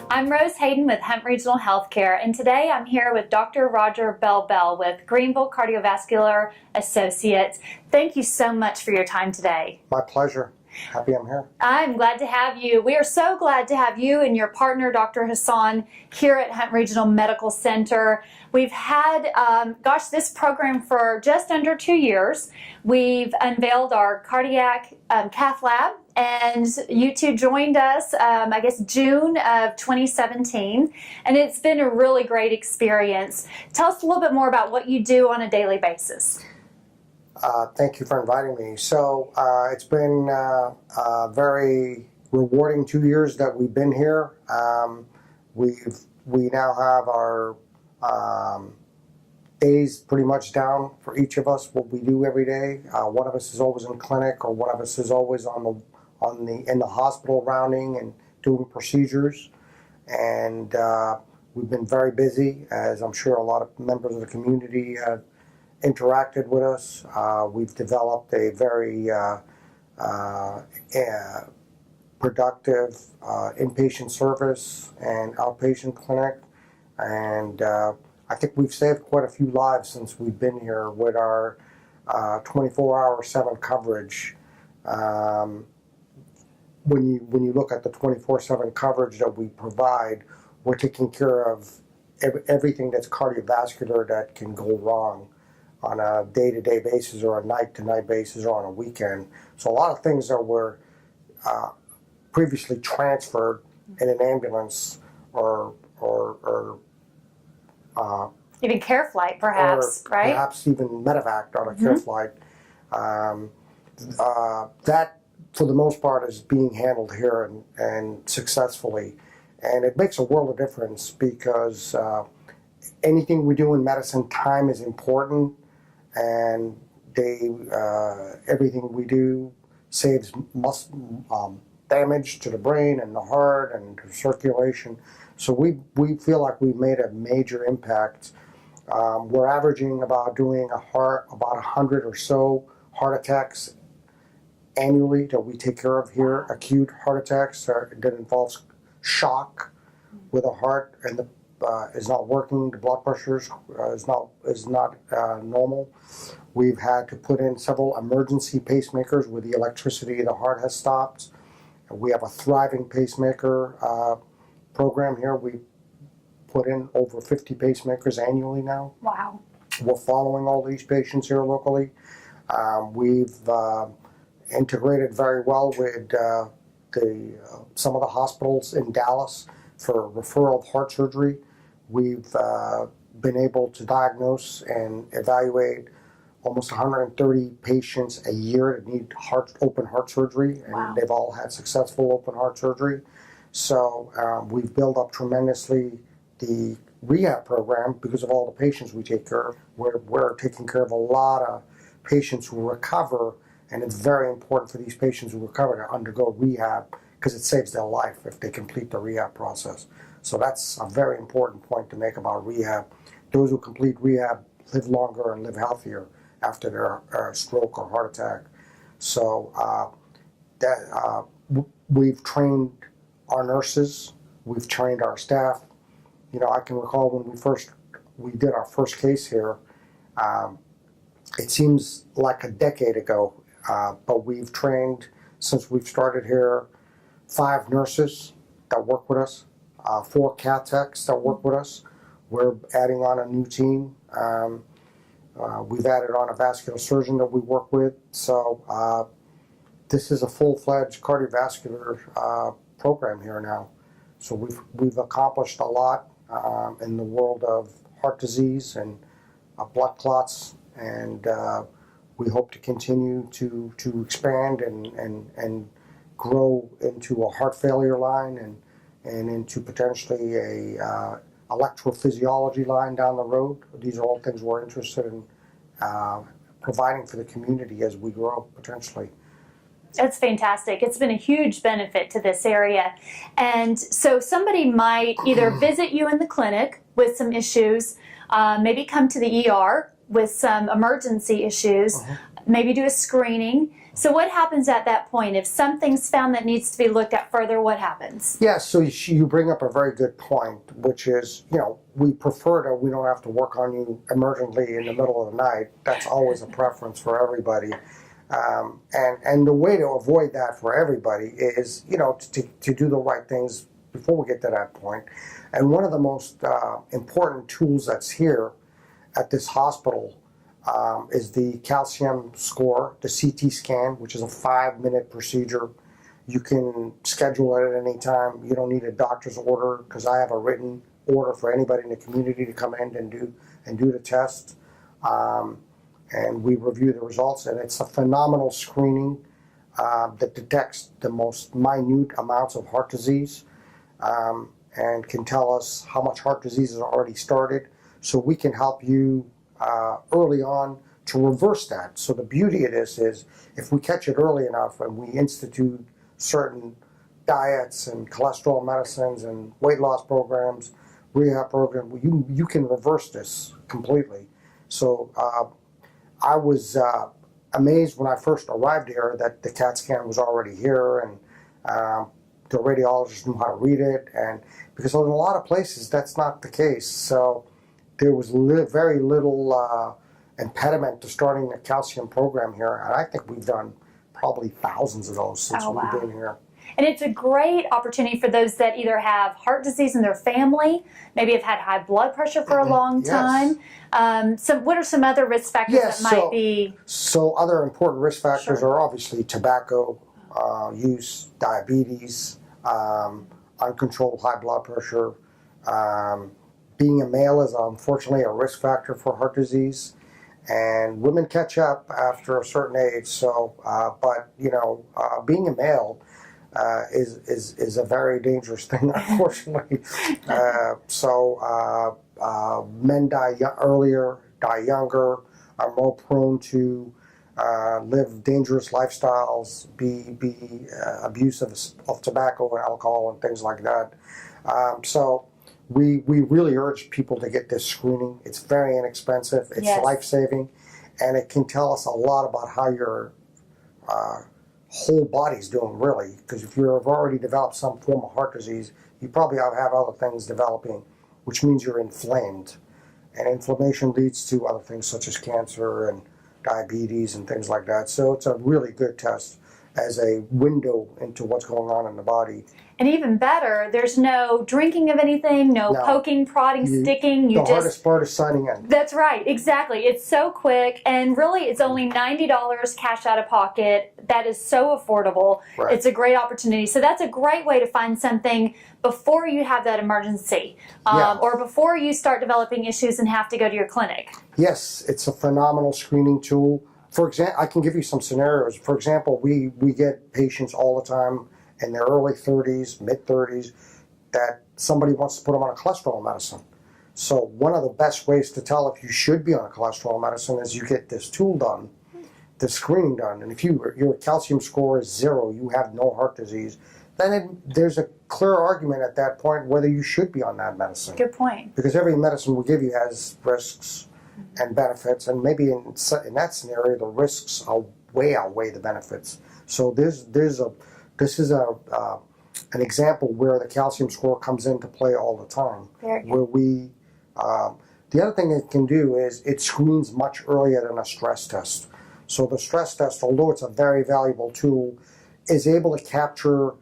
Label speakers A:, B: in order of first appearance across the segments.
A: I'm Rose Hayden with Hemp Regional Healthcare, and today I'm here with Dr. Roger Belbel with Greenville Cardiovascular Associates. Thank you so much for your time today.
B: My pleasure. Happy I'm here.
A: I'm glad to have you. We are so glad to have you and your partner, Dr. Hassan, here at Hemp Regional Medical Center. We've had, this program for just under 2 years. We've unveiled our cardiac cath lab, and you two joined us, June of 2017, and it's been a really great experience. Tell us a little bit more about what you do on a daily basis.
B: Thank you for inviting me. So it's been a very rewarding 2 years that we've been here. We now have our days pretty much down for each of us, what we do every day. One of us is always in clinic, or one of us is always in the hospital rounding and doing procedures. And we've been very busy, as I'm sure a lot of members of the community have interacted with us. We've developed a very productive inpatient service and outpatient clinic, and I think we've saved quite a few lives since we've been here with our 24/7 coverage. When you look at the 24/7 coverage that we provide, we're taking care of everything that's cardiovascular that can go wrong on a day-to-day basis, or a night-to-night basis, or on a weekend. So a lot of things that were previously transferred in an ambulance or
A: even care flight, perhaps,
B: or
A: right?
B: Perhaps even medevac on a care flight. That, for the most part, is being handled here and successfully. And it makes a world of difference, because anything we do in medicine, time is important, and everything we do saves damage to the brain and the heart and the circulation. So we feel like we've made a major impact. We're averaging about doing about 100 or so heart attacks annually that we take care of here. Acute heart attacks that involves shock with the heart and is not working. The blood pressure is not normal. We've had to put in several emergency pacemakers where the electricity of the heart has stopped. We have a thriving pacemaker program here. We put in over 50 pacemakers annually now.
A: Wow. We're
B: following all these patients here locally. We've integrated very well with some of the hospitals in Dallas for referral of heart surgery. We've been able to diagnose and evaluate almost 130 patients a year that need open heart surgery, and
A: wow,
B: they've all had successful open heart surgery. So we've built up tremendously the rehab program because of all the patients we take care of. We're taking care of a lot of patients who recover, and it's very important for these patients who recover to undergo rehab, because it saves their life if they complete the rehab process. So that's a very important point to make about rehab. Those who complete rehab live longer and live healthier after their stroke or heart attack. So we've trained our nurses, we've trained our staff. You know, I can recall when we did our first case here, it seems like a decade ago, but we've trained, since we've started here, 5 nurses that work with us, 4 cath techs that work with us. We're adding on a new team. We've added on a vascular surgeon that we work with. So this is a full-fledged cardiovascular program here now. So we've accomplished a lot in the world of heart disease and blood clots, and we hope to continue to expand and grow into a heart failure line and into potentially a electrophysiology line down the road. These are all things we're interested in providing for the community as we grow potentially.
A: That's fantastic. It's been a huge benefit to this area. And so somebody might either visit you in the clinic with some issues, maybe come to the ER with some emergency issues. maybe do a screening. So what happens at that point? If something's found that needs to be looked at further, what happens?
B: Yeah, so you bring up a very good point, which is, we prefer that we don't have to work on you emergently in the middle of the night. That's always a preference for everybody. And the way to avoid that for everybody is, to do the right things before we get to that point. And one of the most important tools that's here at this hospital is the calcium score, the CT scan, which is a 5-minute procedure. You can schedule it at any time. You don't need a doctor's order, because I have a written order for anybody in the community to come in and do the test. And we review the results, and it's a phenomenal screening that detects the most minute amounts of heart disease and can tell us how much heart disease has already started, so we can help you early on to reverse that. So the beauty of this is, if we catch it early enough and we institute certain diets and cholesterol medicines and weight loss programs, rehab programs, you can reverse this completely. So I was amazed when I first arrived here that the CAT scan was already here, and the radiologist knew how to read it, and because in a lot of places that's not the case. So there was very little impediment to starting a calcium program here, and I think we've done probably thousands of those since we've been here.
A: And it's a great opportunity for those that either have heart disease in their family, maybe have had high blood pressure for a long time. So what are some other risk factors that might be? So
B: other important risk factors are obviously tobacco use, diabetes, uncontrolled high blood pressure. Being a male is unfortunately a risk factor for heart disease. And women catch up after a certain age. So, but being a male is a very dangerous thing, unfortunately. Men die earlier, die younger, are more prone to live dangerous lifestyles, be abusive of tobacco and alcohol and things like that. So we really urge people to get this screening. It's very inexpensive, it's life-saving, and it can tell us a lot about how your whole body's doing, really. Because if you've already developed some form of heart disease, you probably have other things developing, which means you're inflamed. And inflammation leads to other things such as cancer and diabetes and things like that. So it's a really good test as a window into what's going on in the body.
A: And even better, there's no drinking of anything, no poking, prodding, sticking.
B: The hardest part is signing in.
A: That's right, exactly. It's so quick, and really it's only $90 cash out of pocket. That is so affordable.
B: Right.
A: It's a great opportunity. So that's a great way to find something before you have that emergency, or before you start developing issues and have to go to your clinic.
B: Yes, it's a phenomenal screening tool. For example, I can give you some scenarios. For example, we get patients all the time in their early 30s, mid-30s, that somebody wants to put them on a cholesterol medicine. So one of the best ways to tell if you should be on a cholesterol medicine is you get this tool done, the screening done, and if your calcium score is 0, you have no heart disease, then there's a clear argument at that point whether you should be on that medicine.
A: Good point.
B: Because every medicine we give you has risks and benefits, and maybe in that scenario the risks way outweigh the benefits. So this is an example where the calcium score comes into play all the time.
A: Very good.
B: Where we, the other thing it can do is it screens much earlier than a stress test. So the stress test, although it's a very valuable tool, is able to capture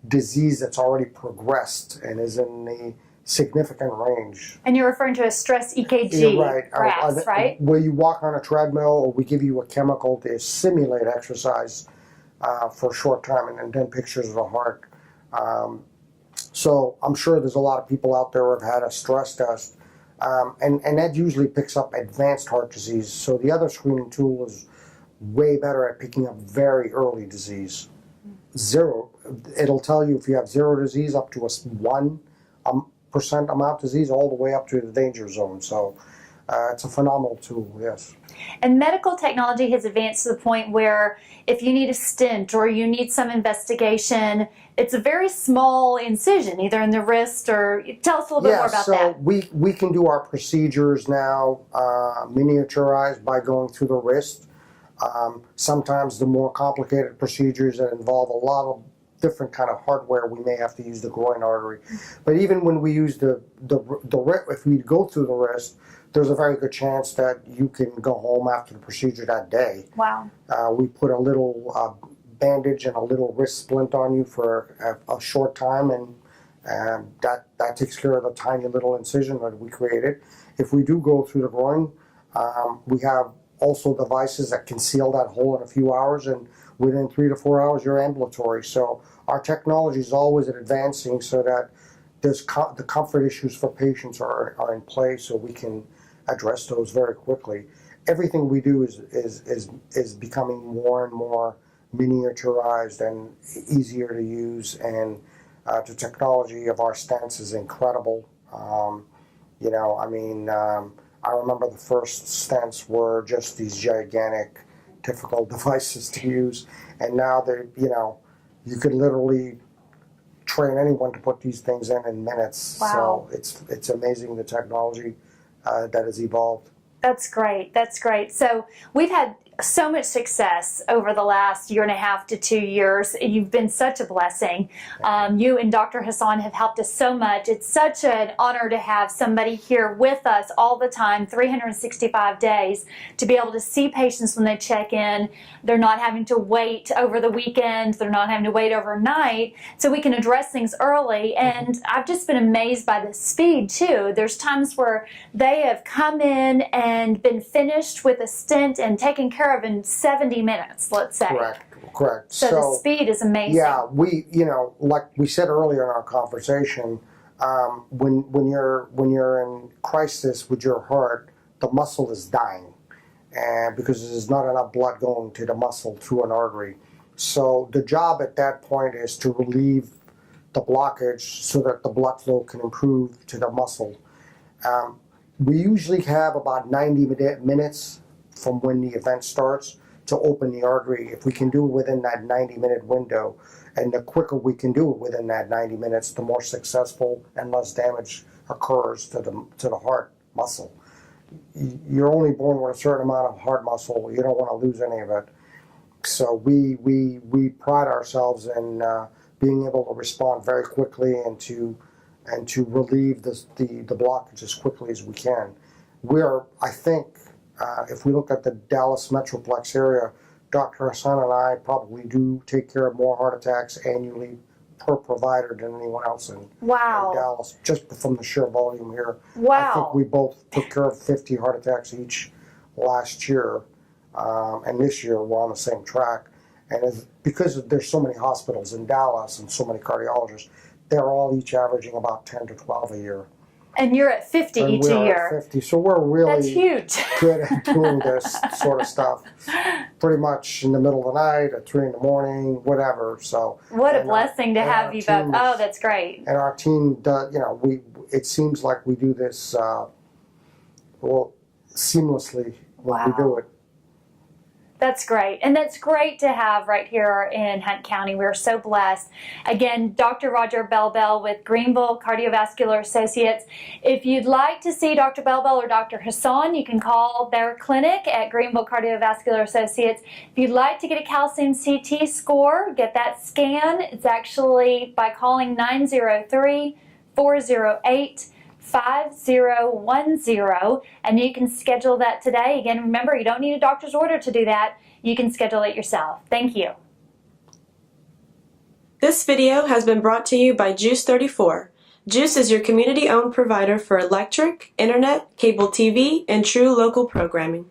B: disease that's already progressed and is in the significant range.
A: And you're referring to a stress EKG graphs, right?
B: Where you walk on a treadmill, or we give you a chemical to simulate exercise for a short time, and then pictures of the heart. So I'm sure there's a lot of people out there who have had a stress test, and that usually picks up advanced heart disease. So the other screening tool is way better at picking up very early disease. 0, it'll tell you if you have 0 disease up to a 1% amount disease, all the way up to the danger zone. So it's a phenomenal tool, yes.
A: And medical technology has advanced to the point where if you need a stent or you need some investigation, it's a very small incision, either in the wrist or... Tell us a little bit more about that.
B: So we can do our procedures now miniaturized by going through the wrist. Sometimes the more complicated procedures that involve a lot of different kind of hardware, we may have to use the groin artery. But even when we use if we go through the wrist, there's a very good chance that you can go home after the procedure that day.
A: Wow.
B: We put a little bandage and a little wrist splint on you for a short time, and that takes care of the tiny little incision that we created. If we do go through the groin, we have also devices that can seal that hole in a few hours, and within 3 to 4 hours you're ambulatory. So our technology is always advancing so that the comfort issues for patients are in place, so we can address those very quickly. Everything we do is becoming more and more miniaturized and easier to use, and the technology of our stents is incredible. I remember the first stents were just these gigantic, difficult devices to use, and now you could literally train anyone to put these things in minutes.
A: Wow.
B: So it's amazing the technology that has evolved.
A: That's great. That's great. So we've had so much success over the last 1.5 to 2 years. You've been such a blessing. You and Dr. Hassan have helped us so much. It's such an honor to have somebody here with us all the time, 365 days, to be able to see patients when they check in. They're not having to wait over the weekend. They're not having to wait overnight. So we can address things early. And I've just been amazed by the speed, too. There's times where they have come in and been finished with a stent and taken care of in 70 minutes, let's say.
B: Correct.
A: So the speed is amazing.
B: Yeah, like we said earlier in our conversation, when you're in crisis with your heart, the muscle is dying, and because there's not enough blood going to the muscle through an artery. So the job at that point is to relieve the blockage so that the blood flow can improve to the muscle. We usually have about 90 minutes from when the event starts to open the artery. If we can do it within that 90-minute window, and the quicker we can do it within that 90 minutes, the more successful and less damage occurs to the heart muscle. You're only born with a certain amount of heart muscle. You don't want to lose any of it. So we pride ourselves in being able to respond very quickly and to relieve the blockage as quickly as we can. I think, if we look at the Dallas Metroplex area, Dr. Hassan and I probably do take care of more heart attacks annually per provider than anyone else in Dallas, just from the sheer volume here.
A: Wow.
B: I think we both took care of 50 heart attacks each last year, and this year we're on the same track. And because there's so many hospitals in Dallas and so many cardiologists, they're all each averaging about 10 to 12 a year.
A: And you're at 50 each
B: we're
A: year.
B: At 50, so we're really
A: That's huge.
B: good at doing this sort of stuff. Pretty much in the middle of the night, at 3 in the morning, whatever. So
A: what a blessing to have you both. Oh, that's great.
B: And our team does. It seems like we do this seamlessly when we do it.
A: That's great. And that's great to have right here in Hunt County. We're so blessed. Again, Dr. Roger Belbel with Greenville Cardiovascular Associates. If you'd like to see Dr. Belbel or Dr. Hassan, you can call their clinic at Greenville Cardiovascular Associates. If you'd like to get a calcium CT score, get that scan, it's actually by calling 903-408-5010, and you can schedule that today. Again, remember, you don't need a doctor's order to do that. You can schedule it yourself. Thank you.
C: This video has been brought to you by GEUS 34. GEUS is your community-owned provider for electric, internet, cable TV, and true local programming.